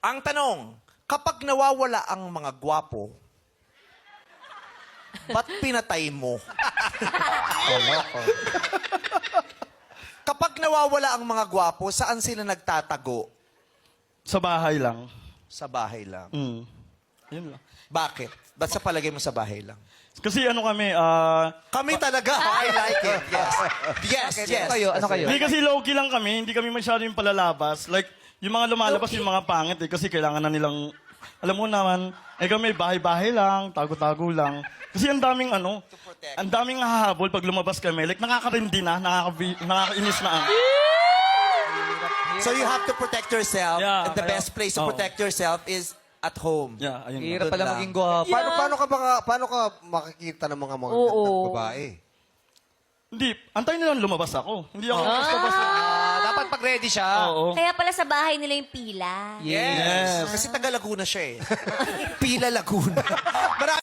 Ang tanong, kapag nawawala ang mga gwapo, ba't pinatay mo? Kapag nawawala ang mga gwapo, saan sila nagtatago? Sa bahay lang. Sa bahay lang. Yun lang. Bakit? Ba't sa palagay mo sa bahay lang? Kasi ano kami, Kami talaga. I like it. Yes. Yes, yes. Ano kayo? hindi kasi low-key lang kami, hindi kami masyado yung palalabas. Like, yung mga lumalabas yung mga pangit eh, kasi kailangan na nilang, alam mo naman, kami bahay-bahay lang, tago-tago lang. Kasi ang daming ang daming hahabol pag lumabas kami. Like, nakakarindi na, nakakainis na ang. So you have to protect yourself. Yeah, and the best place to Oo. protect yourself is at home. Yeah, ayun. Hirap Good pala lang. maging gwapo. Paano ka makikita ng mga Oo. gandang babae? Hindi, antayin nilang lumabas ako. Hindi ako basta-basta. Dapat pag-ready siya. Oo. Kaya pala sa bahay nila yung pila. Yes. Kasi taga Laguna siya eh. Pila Laguna.